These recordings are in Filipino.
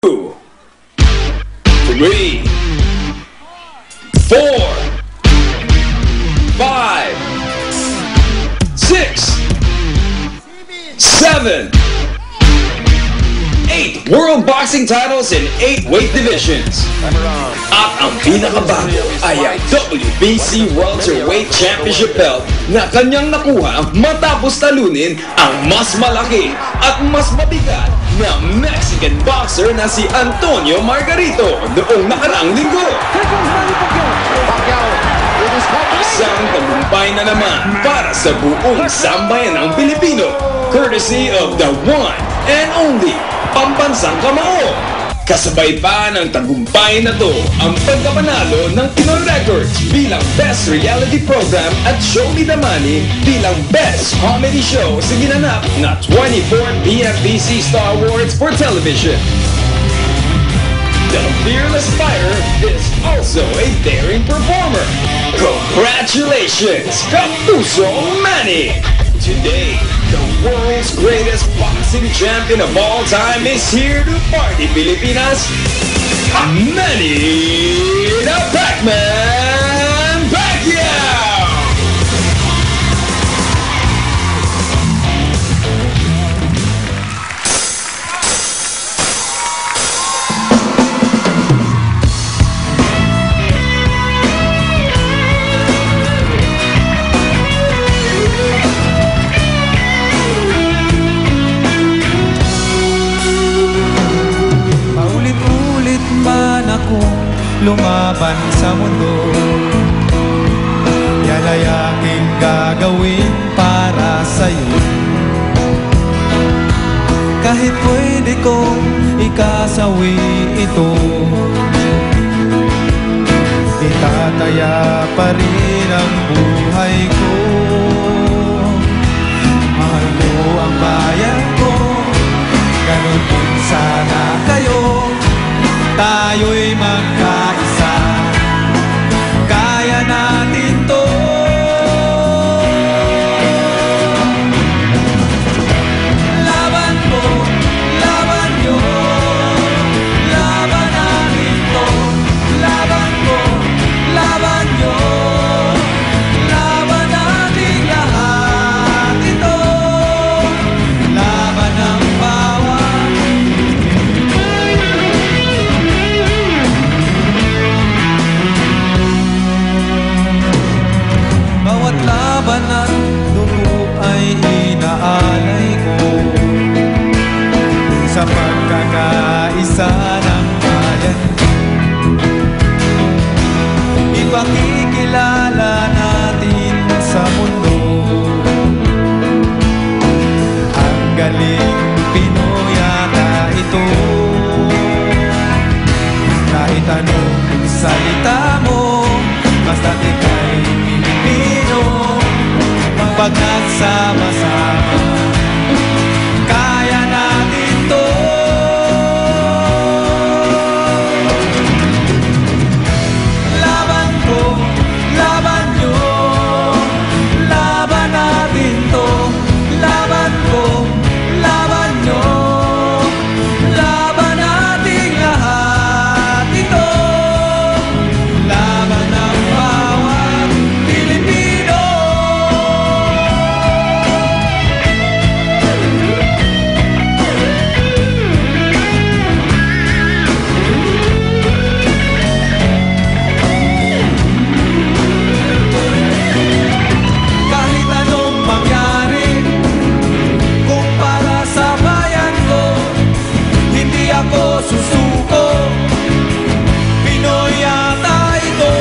2, 3, 4, 5, 6, 7, 8 World Boxing titles in 8 weight divisions. At ang pinakabago ay ang WBC Welterweight Championship belt na kanyang nakuha matapos talunin ang mas malaki at mas mabigat na Mexican boxer na si Antonio Margarito noong nakaraang linggo. Isang tagumpay na naman para sa buong sambayan ng Pilipino, courtesy of the one and only Pambansang Kamao. Kasabay pa ng tagumpay na to ang pagkapanalo ng Pinoy Records bilang Best Reality Program at Show Me the Money bilang Best Comedy Show sa ginanap na 24th PFBC Star Awards for Television. The fearless fighter is also a daring performer. Congratulations, Kapuso Manny! Today, the world's greatest boxing champion of all time is here to party, Pilipinas, Manny the Pac-Man Pacquiao! Lumaban sa mundo, yan ay aking gagawin para sa'yo. Kahit pwede kong ikasawi ito, itataya pa rin ang buhay ko. Mahal mo ang bayan ko, ganun din sana kayo. Tayo'y magkaisa, kaya natin to. Laban mo, laban nyo, laban natin to. Laban mo, laban nyo, laban natin lahat ito. Laban ng bawat laban at dugo ay inaalay ko sa pagkakaisa ng bayan. Ipakikilala natin sa mundo ang galing Pinoy yata ito. Kahit anong salita mo, basta't ika'y Pilipino. Pag nagsama-sama, kaya natin to. Laban ko, laban nyo, laban natin to. Laban ko, laban nyo, laban natin lahat ito. Laban ng bawat Pilipino. Kahit anong mangyari, kung para sa bayan ko, hindi ako susuko. Pinoy yata ito.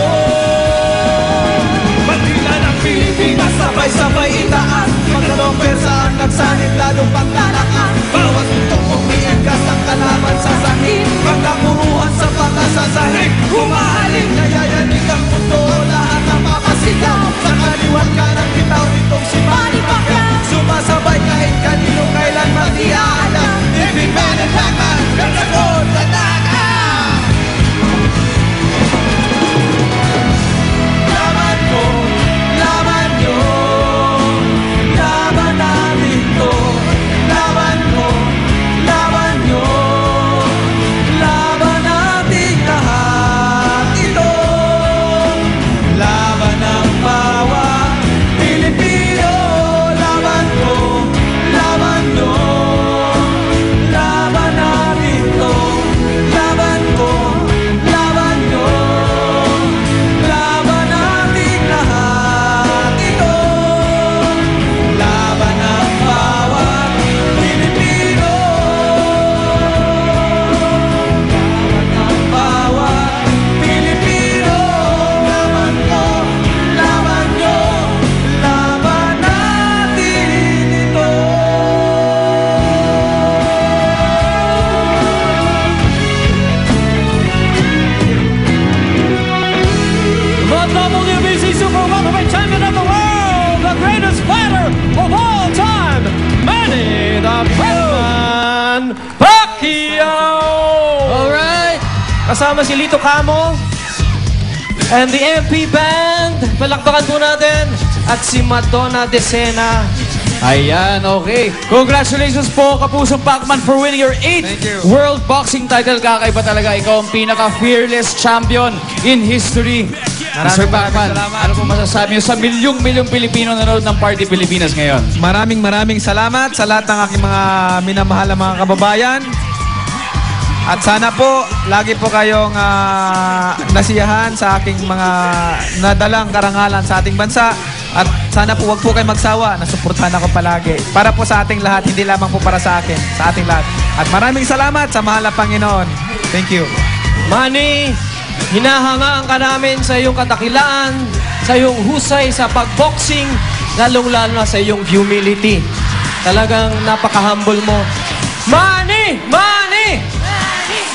Bandila ng Pilipinas, sabay-sabay itaas. Maglalong persaan, nagsanib lalong pagtalakan. Bawat puntong umiigas ang kalaban sa sahig. Pagkakuruhan sa pagkasasahig, humahaling nayayanig ang mundo. Lahat ang papasigaw sa kaliwat ka ng bitaw nitong si Manny Pacquiao. Sumasabay kahit kanino kailan mag-iaalam. The Big Man and Pac-Man, nagsagot na taka. Laban ko, laban nyo, laban natin to. Laban kasama si Lito Camo and the MP Band. Palakpakan po natin. At si Madonna Decena. Ayan, okay. Congratulations po, Kapusong Pacman, for winning your 8th World Boxing title. Kakaiba talaga. Ikaw ang pinaka-fearless champion in history. Sir Pacman, ano po masasabi niyo sa milyong-milyong Pilipino nanonood ng Party Pilipinas ngayon? Maraming salamat sa lahat ng aking mga minamahal na mga kababayan. At sana po, lagi po kayong nasiyahan sa aking mga nadalang karangalan sa ating bansa. At sana po, wag po kayo magsawa. Nasuportahan ako palagi. Para po sa ating lahat, hindi lamang po para sa akin, sa ating lahat. At maraming salamat sa mahal na Panginoon. Thank you. Manny, hinahangaan ka namin sa iyong katakilaan, sa iyong husay sa pagboxing, lalong-lalo na sa iyong humility. Talagang napaka-humble mo. Manny! Manny!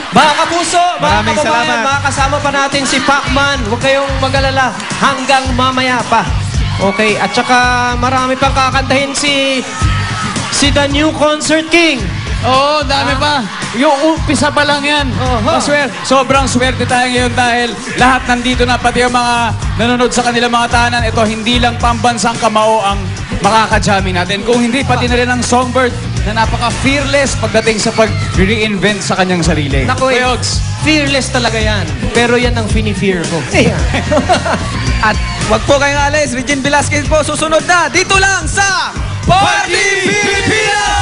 Mga kapuso, mga Maraming kababayan, salamat. mga kasama pa natin si Pacman. Huwag kayong mag-alala hanggang mamaya pa. Okay, at saka marami pang kakantahin si The New Concert King. Oo, dami pa. Yung umpisa pa lang yan. Sobrang swerte tayo ngayon dahil lahat nandito na, pati yung mga nanonood sa kanilang mga tahanan. Ito, hindi lang pambansang kamao ang makakajami natin. Kung hindi, pati na rin ang Songbird na napaka-fearless pagdating sa pag-reinvent sa kanyang sarili. Naku, Kuyogs, fearless talaga yan. Pero yan ang fini-fear ko. At wag po kayong alis. Regine Velasquez po susunod na. Dito lang sa Party Pilipinas!